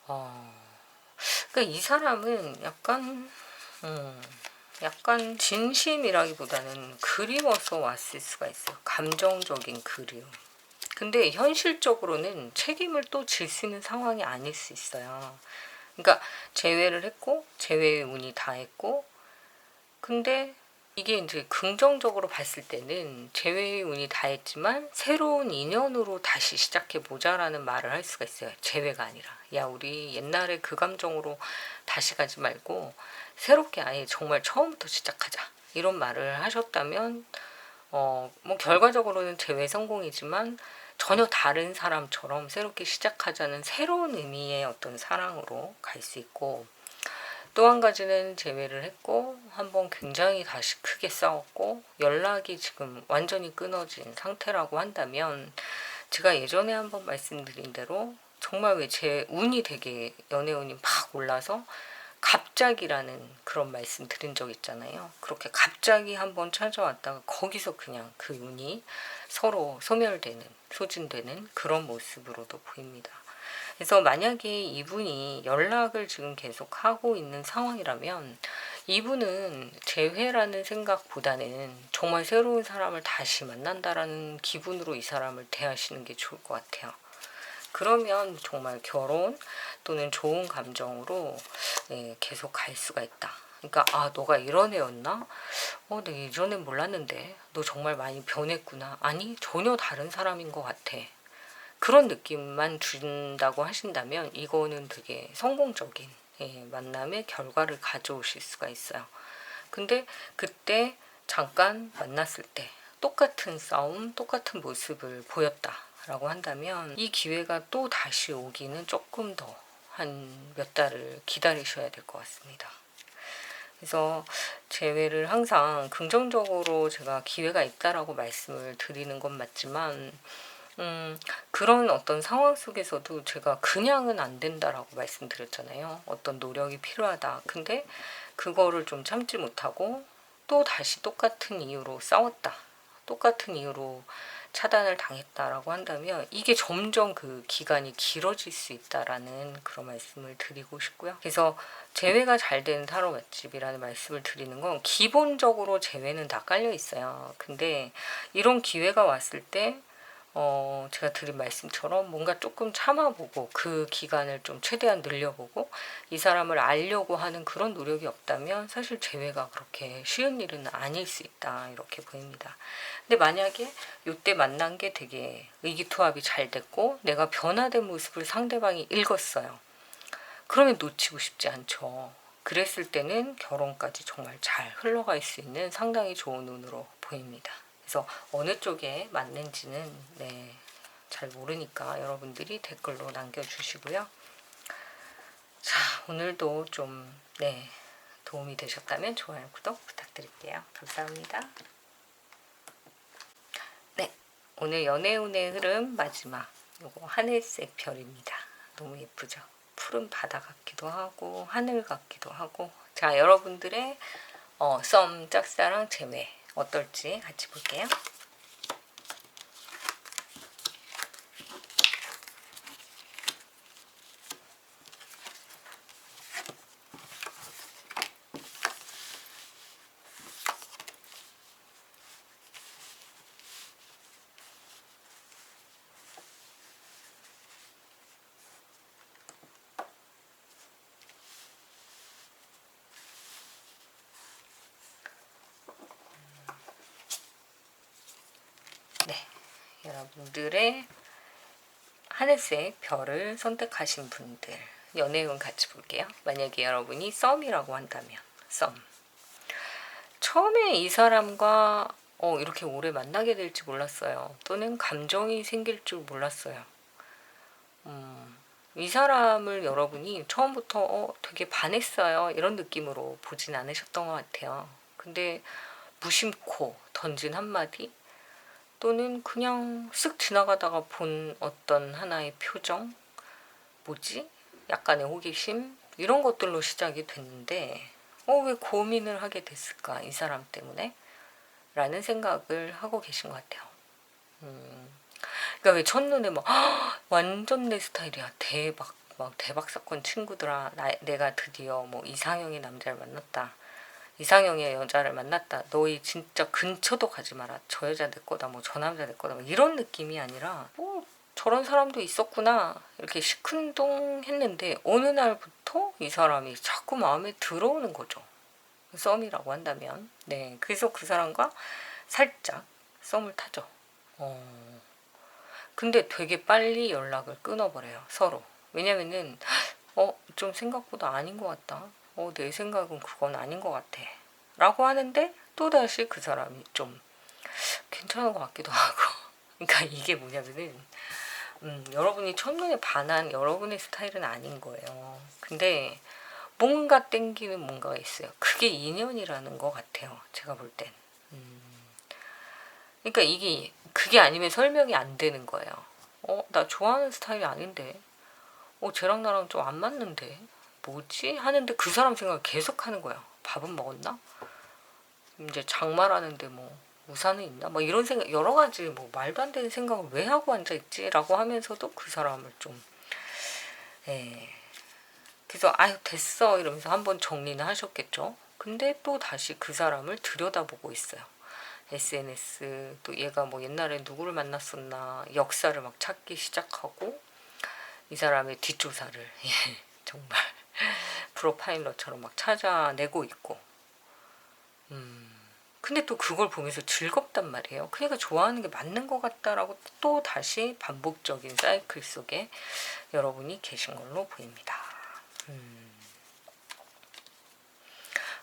그러니까 이 사람은 약간 약간 진심이라기보다는 그리워서 왔을 수가 있어요. 감정적인 그리움. 근데 현실적으로는 책임을 또 질 수 있는 상황이 아닐 수 있어요. 그러니까 재회를 했고 재회의 운이 다 했고, 근데 이게 이제 긍정적으로 봤을 때는 재회의 운이 다 했지만 새로운 인연으로 다시 시작해 보자라는 말을 할 수가 있어요. 재회가 아니라, 야 우리 옛날에 그 감정으로 다시 가지 말고 새롭게 아예 정말 처음부터 시작하자, 이런 말을 하셨다면 뭐 결과적으로는 재회 성공이지만 전혀 다른 사람처럼 새롭게 시작하자는 새로운 의미의 어떤 사랑으로 갈 수 있고, 또 한 가지는 재회를 했고 한번 굉장히 다시 크게 싸웠고 연락이 지금 완전히 끊어진 상태라고 한다면, 제가 예전에 한번 말씀드린 대로 정말 왜 제 운이 되게 연애운이 막 올라서 갑자기라는 그런 말씀 드린 적 있잖아요. 그렇게 갑자기 한번 찾아왔다가 거기서 그냥 그 운이 서로 소멸되는, 소진되는 그런 모습으로도 보입니다. 그래서 만약에 이분이 연락을 지금 계속 하고 있는 상황이라면 이분은 재회라는 생각보다는 정말 새로운 사람을 다시 만난다라는 기분으로 이 사람을 대하시는 게 좋을 것 같아요. 그러면 정말 결혼 또는 좋은 감정으로 계속 갈 수가 있다. 그러니까 너가 이런 애였나? 내가 이전엔 몰랐는데 너 정말 많이 변했구나. 아니 전혀 다른 사람인 것 같아. 그런 느낌만 준다고 하신다면 이거는 되게 성공적인 만남의 결과를 가져오실 수가 있어요. 근데 그때 잠깐 만났을 때 똑같은 싸움, 똑같은 모습을 보였다라고 한다면 이 기회가 또 다시 오기는 조금 더 한 몇 달을 기다리셔야 될 것 같습니다. 그래서 재회를 항상 긍정적으로 제가 기회가 있다라고 말씀을 드리는 건 맞지만 그런 어떤 상황 속에서도 제가 그냥은 안 된다라고 말씀드렸잖아요. 어떤 노력이 필요하다. 근데 그거를 좀 참지 못하고 또 다시 똑같은 이유로 싸웠다. 똑같은 이유로 차단을 당했다라고 한다면 이게 점점 그 기간이 길어질 수 있다라는 그런 말씀을 드리고 싶고요. 그래서 재회가 잘 되는 타로 맛집이라는 말씀을 드리는 건 기본적으로 재회는 다 깔려 있어요. 근데 이런 기회가 왔을 때 제가 드린 말씀처럼 뭔가 조금 참아보고 그 기간을 좀 최대한 늘려보고 이 사람을 알려고 하는 그런 노력이 없다면 사실 재회가 그렇게 쉬운 일은 아닐 수 있다, 이렇게 보입니다. 근데 만약에 이때 만난 게 되게 의기투합이 잘 됐고 내가 변화된 모습을 상대방이 읽었어요. 그러면 놓치고 싶지 않죠. 그랬을 때는 결혼까지 정말 잘 흘러갈 수 있는 상당히 좋은 운으로 보입니다. 그래서 어느 쪽에 맞는지는 잘 모르니까 여러분들이 댓글로 남겨주시고요. 자, 오늘도 좀 도움이 되셨다면 좋아요, 구독 부탁드릴게요. 감사합니다. 오늘 연애운의 흐름 마지막 요거 하늘색 별입니다. 너무 예쁘죠? 푸른 바다 같기도 하고 하늘 같기도 하고. 자, 여러분들의 썸, 짝사랑, 재회 어떨지 같이 볼게요. 여러분들의 하늘색 별을 선택하신 분들 연애운 같이 볼게요. 만약에 여러분이 썸이라고 한다면 썸. 처음에 이 사람과 이렇게 오래 만나게 될지 몰랐어요. 또는 감정이 생길 줄 몰랐어요. 이 사람을 여러분이 처음부터 되게 반했어요, 이런 느낌으로 보진 않으셨던 것 같아요. 근데 무심코 던진 한마디 또는 그냥 쓱 지나가다가 본 어떤 하나의 표정, 뭐지? 약간의 호기심, 이런 것들로 시작이 됐는데 왜 고민을 하게 됐을까, 이 사람 때문에? 라는 생각을 하고 계신 것 같아요. 그러니까 왜 첫눈에 막 완전 내 스타일이야, 대박, 막 대박 사건 친구들아, 내가 드디어 뭐 이상형의 남자를 만났다, 이상형의 여자를 만났다. 너희 진짜 근처도 가지 마라. 저 여자 내 거다. 뭐 저 남자 내 거다. 뭐 이런 느낌이 아니라 저런 사람도 있었구나. 이렇게 시큰둥 했는데 어느 날부터 이 사람이 자꾸 마음에 들어오는 거죠. 썸이라고 한다면. 네. 그래서 그 사람과 살짝 썸을 타죠. 근데 되게 빨리 연락을 끊어버려요. 서로. 왜냐면은 좀 생각보다 아닌 것 같다. 내 생각은 그건 아닌 것 같아. 라고 하는데 또다시 그 사람이 좀 괜찮은 것 같기도 하고. 그러니까 이게 뭐냐면은 여러분이 첫눈에 반한 여러분의 스타일은 아닌 거예요. 근데 뭔가 땡기는 뭔가가 있어요. 그게 인연이라는 것 같아요. 제가 볼 땐. 그러니까 그게 아니면 설명이 안 되는 거예요. 나 좋아하는 스타일이 아닌데. 쟤랑 나랑 좀 안 맞는데. 뭐지? 하는데 그 사람 생각을 계속 하는 거예요. 밥은 먹었나? 이제 장말하는데 뭐 우산은 있나? 뭐 이런 생각, 여러 가지 뭐 말도 안 되는 생각을 왜 하고 앉아있지? 라고 하면서도 그 사람을 좀, 그래서 아유 됐어 이러면서 한번 정리는 하셨겠죠. 근데 또 다시 그 사람을 들여다보고 있어요. SNS 또 얘가 뭐 옛날에 누구를 만났었나 역사를 막 찾기 시작하고 이 사람의 뒷조사를 정말 프로파일러처럼 막 찾아내고 있고 근데 또 그걸 보면서 즐겁단 말이에요. 그러니까 좋아하는 게 맞는 것 같다라고 또 다시 반복적인 사이클 속에 여러분이 계신 걸로 보입니다.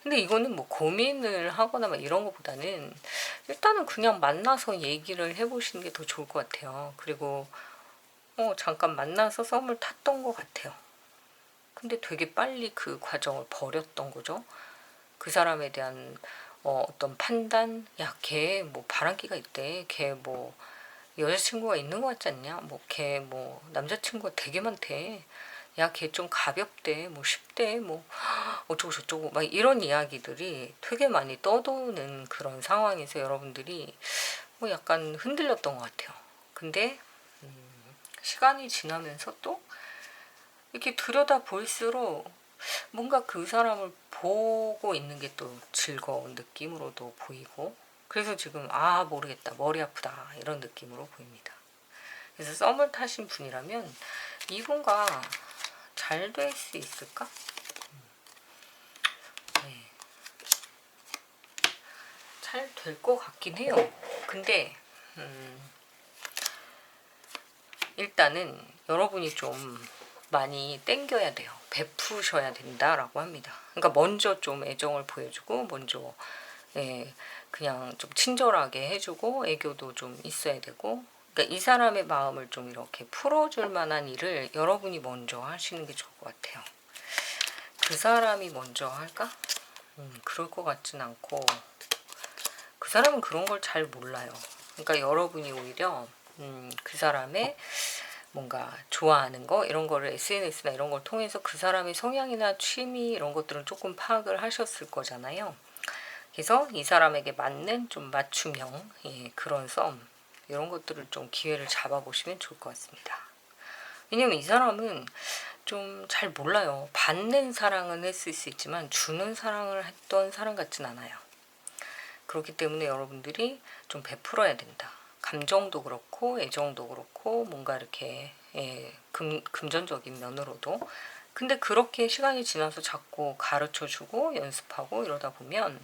근데 이거는 뭐 고민을 하거나 막 이런 것보다는 일단은 그냥 만나서 얘기를 해보시는 게 더 좋을 것 같아요. 그리고 잠깐 만나서 썸을 탔던 것 같아요. 근데 되게 빨리 그 과정을 버렸던 거죠. 그 사람에 대한 어떤 판단, 야, 걔 뭐 바람기가 있대. 걔 뭐 여자친구가 있는 것 같지 않냐? 뭐 걔 뭐 남자친구가 되게 많대. 야, 걔 좀 가볍대. 뭐 쉽대. 뭐 어쩌고 저쩌고 막 이런 이야기들이 되게 많이 떠도는 그런 상황에서 여러분들이 뭐 약간 흔들렸던 것 같아요. 근데 시간이 지나면서 또 이렇게 들여다 볼수록 뭔가 그 사람을 보고 있는 게 또 즐거운 느낌으로도 보이고 그래서 지금 모르겠다 머리 아프다 이런 느낌으로 보입니다. 그래서 썸을 타신 분이라면 이분과 잘 될 수 있을까? 네. 잘 될 것 같긴 해요. 근데 일단은 여러분이 좀 많이 땡겨야 돼요. 베푸셔야 된다라고 합니다. 그러니까 먼저 좀 애정을 보여주고 먼저 그냥 좀 친절하게 해주고 애교도 좀 있어야 되고 그러니까 이 사람의 마음을 좀 이렇게 풀어줄 만한 일을 여러분이 먼저 하시는 게 좋을 것 같아요. 그 사람이 먼저 할까? 그럴 것 같진 않고 그 사람은 그런 걸 잘 몰라요. 그러니까 여러분이 오히려 그 사람의 뭔가 좋아하는 거 이런 거를 SNS나 이런 걸 통해서 그 사람의 성향이나 취미 이런 것들은 조금 파악을 하셨을 거잖아요. 그래서 이 사람에게 맞는 좀 맞춤형 그런 썸 이런 것들을 좀 기회를 잡아보시면 좋을 것 같습니다. 왜냐면 이 사람은 좀 잘 몰라요. 받는 사랑은 했을 수 있지만 주는 사랑을 했던 사람 같진 않아요. 그렇기 때문에 여러분들이 좀 베풀어야 된다. 감정도 그렇고 애정도 그렇고 뭔가 이렇게 금전적인 면으로도 근데 그렇게 시간이 지나서 자꾸 가르쳐주고 연습하고 이러다 보면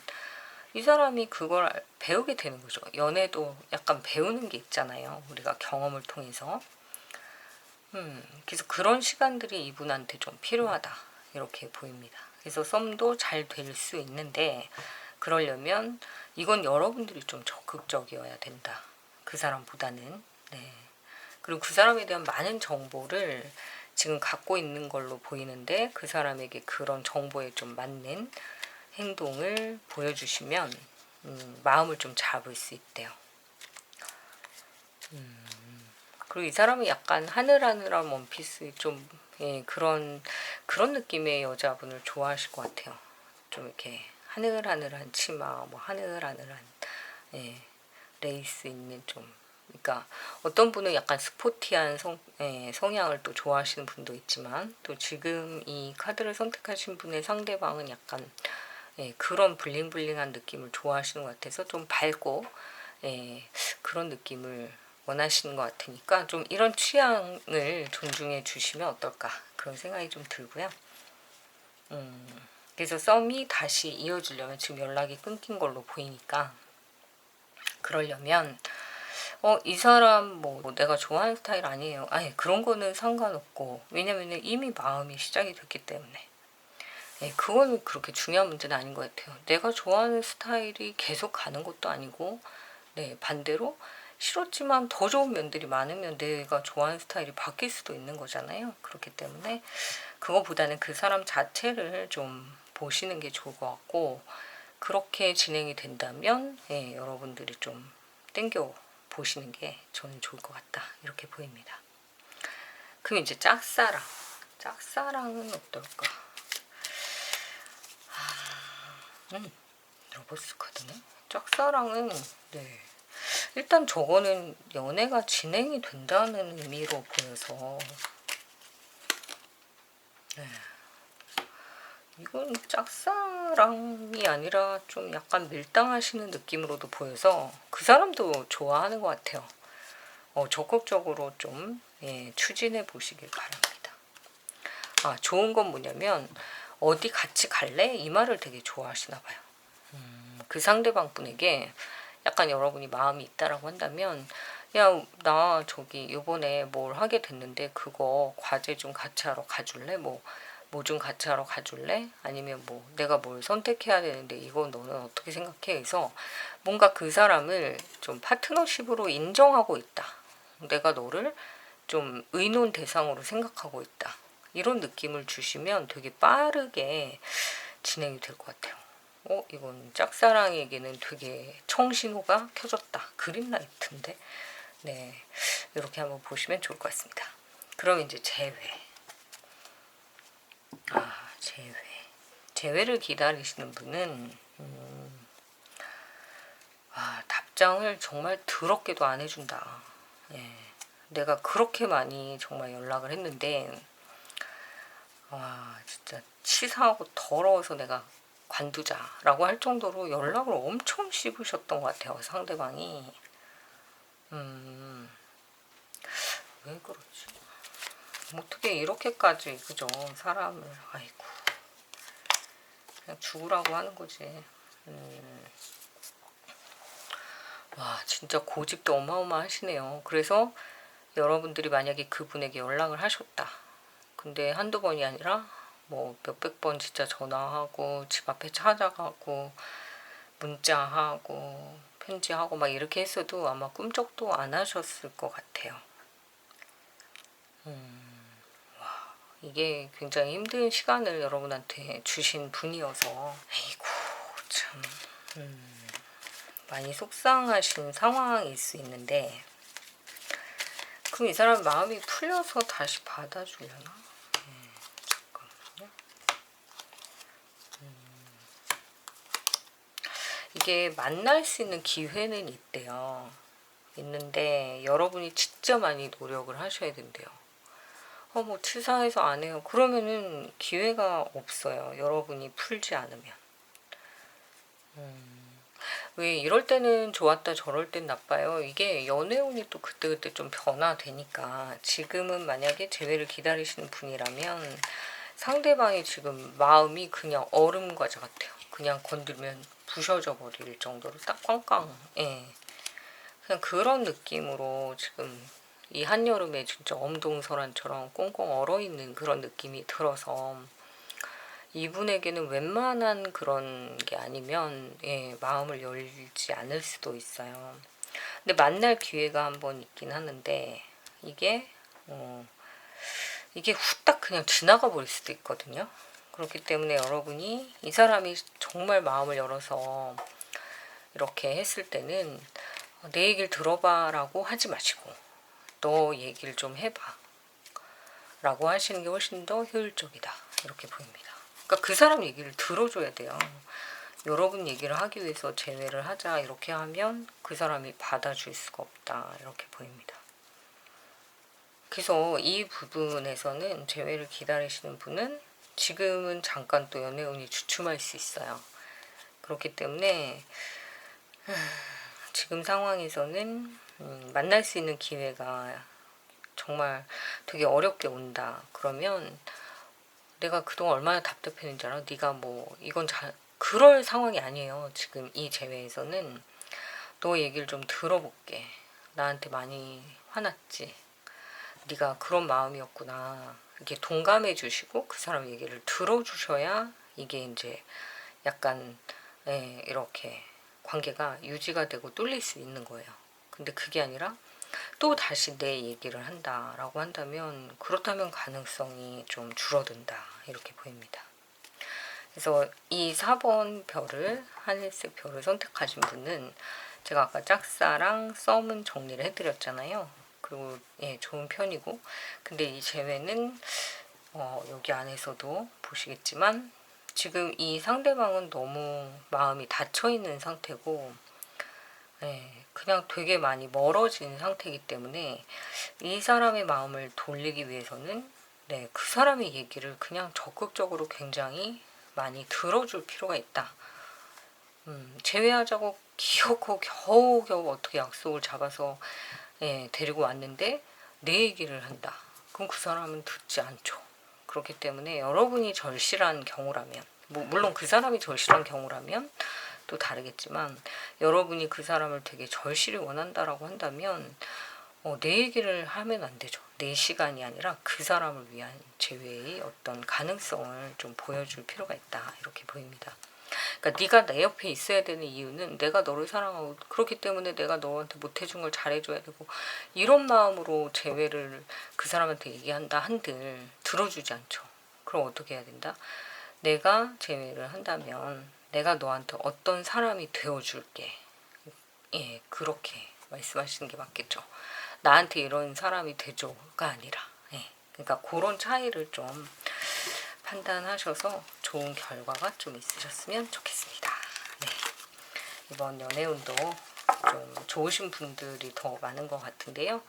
이 사람이 그걸 배우게 되는 거죠. 연애도 약간 배우는 게 있잖아요. 우리가 경험을 통해서 그래서 그런 시간들이 이분한테 좀 필요하다 이렇게 보입니다. 그래서 썸도 잘 될 수 있는데 그러려면 이건 여러분들이 좀 적극적이어야 된다. 그 사람보다는. 네. 그리고 그 사람에 대한 많은 정보를 지금 갖고 있는 걸로 보이는데 그 사람에게 그런 정보에 좀 맞는 행동을 보여주시면 마음을 좀 잡을 수 있대요. 그리고 이 사람이 약간 하늘하늘한 원피스 좀 그런 느낌의 여자분을 좋아하실 것 같아요. 좀 이렇게 하늘하늘한 치마, 뭐 하늘하늘한 레이스 있는 좀 그러니까 어떤 분은 약간 스포티한 성향을 또 좋아하시는 분도 있지만 또 지금 이 카드를 선택하신 분의 상대방은 약간 예, 그런 블링블링한 느낌을 좋아하시는 것 같아서 좀 밝고 예, 그런 느낌을 원하시는 것 같으니까 좀 이런 취향을 존중해 주시면 어떨까 그런 생각이 좀 들고요. 그래서 썸이 다시 이어지려면 지금 연락이 끊긴 걸로 보이니까 그러려면 이 사람 뭐 내가 좋아하는 스타일 아니에요. 아니 그런 거는 상관없고 왜냐면 이미 마음이 시작이 됐기 때문에 예, 그거는 그렇게 중요한 문제는 아닌 것 같아요. 내가 좋아하는 스타일이 계속 가는 것도 아니고 네, 반대로 싫었지만 더 좋은 면들이 많으면 내가 좋아하는 스타일이 바뀔 수도 있는 거잖아요. 그렇기 때문에 그거보다는 그 사람 자체를 좀 보시는 게 좋을 것 같고 그렇게 진행이 된다면 예, 여러분들이 좀 땡겨 보시는 게 저는 좋을 것 같다 이렇게 보입니다. 그럼 이제 짝사랑. 짝사랑은 어떨까? 로버스 카드네. 짝사랑은 네. 일단 저거는 연애가 진행이 된다는 의미로 보여서 네. 이건 짝사랑이 아니라 좀 약간 밀당하시는 느낌으로도 보여서 그 사람도 좋아하는 것 같아요. 적극적으로 좀 예, 추진해 보시길 바랍니다. 좋은 건 뭐냐면 어디 같이 갈래? 이 말을 되게 좋아하시나 봐요. 그 상대방 분에게 약간 여러분이 마음이 있다라고 한다면 야, 나 저기 이번에 뭘 하게 됐는데 그거 과제 좀 같이 하러 가줄래? 뭐 좀 같이 하러 가줄래? 아니면 뭐 내가 뭘 선택해야 되는데 이거 너는 어떻게 생각해? 그래서 뭔가 그 사람을 좀 파트너십으로 인정하고 있다. 내가 너를 좀 의논 대상으로 생각하고 있다. 이런 느낌을 주시면 되게 빠르게 진행이 될 것 같아요. 이건 짝사랑에게는 되게 청신호가 켜졌다. 그린라이트인데. 네, 이렇게 한번 보시면 좋을 것 같습니다. 그럼 이제 재회. 재회. 재회를 기다리시는 분은 답장을 정말 더럽게도 안 해준다. 예, 내가 그렇게 많이 정말 연락을 했는데 진짜 치사하고 더러워서 내가 관두자라고 할 정도로 연락을 엄청 씹으셨던 것 같아요. 상대방이. 왜 그렇지? 어떻게 이렇게까지 그죠? 사람을 아이고 그냥 죽으라고 하는 거지. 와 진짜 고집도 어마어마하시네요. 그래서 여러분들이 만약에 그분에게 연락을 하셨다. 근데 한두 번이 아니라 뭐 몇백 번 진짜 전화하고 집 앞에 찾아가고 문자하고 편지하고 막 이렇게 했어도 아마 꿈쩍도 안 하셨을 것 같아요. 이게 굉장히 힘든 시간을 여러분한테 주신 분이어서 아이고 참 많이 속상하신 상황일 수 있는데 그럼 이 사람 마음이 풀려서 다시 받아주려나? 잠깐만요. 이게 만날 수 있는 기회는 있대요. 있는데 여러분이 진짜 많이 노력을 하셔야 된대요. 뭐 치사해서 안 해요. 그러면은 기회가 없어요. 여러분이 풀지 않으면. 왜 이럴 때는 좋았다 저럴 땐 나빠요. 이게 연애운이 또 그때그때 좀 변화되니까 지금은 만약에 재회를 기다리시는 분이라면 상대방이 지금 마음이 그냥 얼음 과자 같아요. 그냥 건들면 부셔져 버릴 정도로 딱 꽝꽝. 예. 그냥 그런 느낌으로 지금 이 한여름에 진짜 엄동설한처럼 꽁꽁 얼어있는 그런 느낌이 들어서 이분에게는 웬만한 그런 게 아니면 예, 마음을 열지 않을 수도 있어요. 근데 만날 기회가 한번 있긴 하는데 이게 후딱 그냥 지나가 버릴 수도 있거든요. 그렇기 때문에 여러분이 이 사람이 정말 마음을 열어서 이렇게 했을 때는 내 얘기를 들어봐 라고 하지 마시고 너 얘기를 좀 해봐 라고 하시는 게 훨씬 더 효율적이다 이렇게 보입니다. 그러니까 그 사람 얘기를 들어줘야 돼요. 여러분 얘기를 하기 위해서 재회를 하자 이렇게 하면 그 사람이 받아줄 수가 없다 이렇게 보입니다. 그래서 이 부분에서는 재회를 기다리시는 분은 지금은 잠깐 또 연애운이 주춤할 수 있어요. 그렇기 때문에 지금 상황에서는 만날 수 있는 기회가 정말 되게 어렵게 온다. 그러면 내가 그동안 얼마나 답답했는지 알아? 네가 뭐 이건 그럴 상황이 아니에요. 지금 이 재회에서는 너 얘기를 좀 들어볼게. 나한테 많이 화났지. 네가 그런 마음이었구나. 이렇게 동감해 주시고 그 사람 얘기를 들어주셔야 이게 이제 약간 이렇게 관계가 유지가 되고 뚫릴 수 있는 거예요. 근데 그게 아니라 또 다시 내 얘기를 한다라고 한다면 그렇다면 가능성이 좀 줄어든다 이렇게 보입니다. 그래서 이 4번 별을 하늘색 별을 선택하신 분은 제가 아까 짝사랑 썸은 정리를 해드렸잖아요. 그리고 좋은 편이고 근데 이 재회는 여기 안에서도 보시겠지만 지금 이 상대방은 너무 마음이 닫혀있는 상태고 그냥 되게 많이 멀어진 상태이기 때문에 이 사람의 마음을 돌리기 위해서는 그 사람의 얘기를 그냥 적극적으로 굉장히 많이 들어줄 필요가 있다. 제외하자고 기어코 겨우겨우 어떻게 약속을 잡아서 데리고 왔는데 내 얘기를 한다. 그럼 그 사람은 듣지 않죠. 그렇기 때문에 여러분이 절실한 경우라면 물론 그 사람이 절실한 경우라면 또 다르겠지만 여러분이 그 사람을 되게 절실히 원한다라고 한다면 내 얘기를 하면 안 되죠. 내 시간이 아니라 그 사람을 위한 제외의 어떤 가능성을 좀 보여줄 필요가 있다. 이렇게 보입니다. 그러니까 네가 내 옆에 있어야 되는 이유는 내가 너를 사랑하고 그렇기 때문에 내가 너한테 못해준 걸 잘해줘야 되고 이런 마음으로 재회를 그 사람한테 얘기한다 한들 들어주지 않죠. 그럼 어떻게 해야 된다? 내가 재회를 한다면 내가 너한테 어떤 사람이 되어줄게. 그렇게 말씀하시는 게 맞겠죠. 나한테 이런 사람이 되죠가 아니라 그러니까 그런 차이를 좀 판단하셔서 좋은 결과가 좀 있으셨으면 좋겠습니다. 이번 연애운도 좀 좋으신 분들이 더 많은 것 같은데요.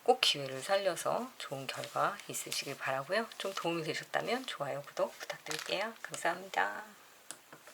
꼭 기회를 살려서 좋은 결과 있으시길 바라고요. 좀 도움이 되셨다면 좋아요, 구독 부탁드릴게요. 감사합니다.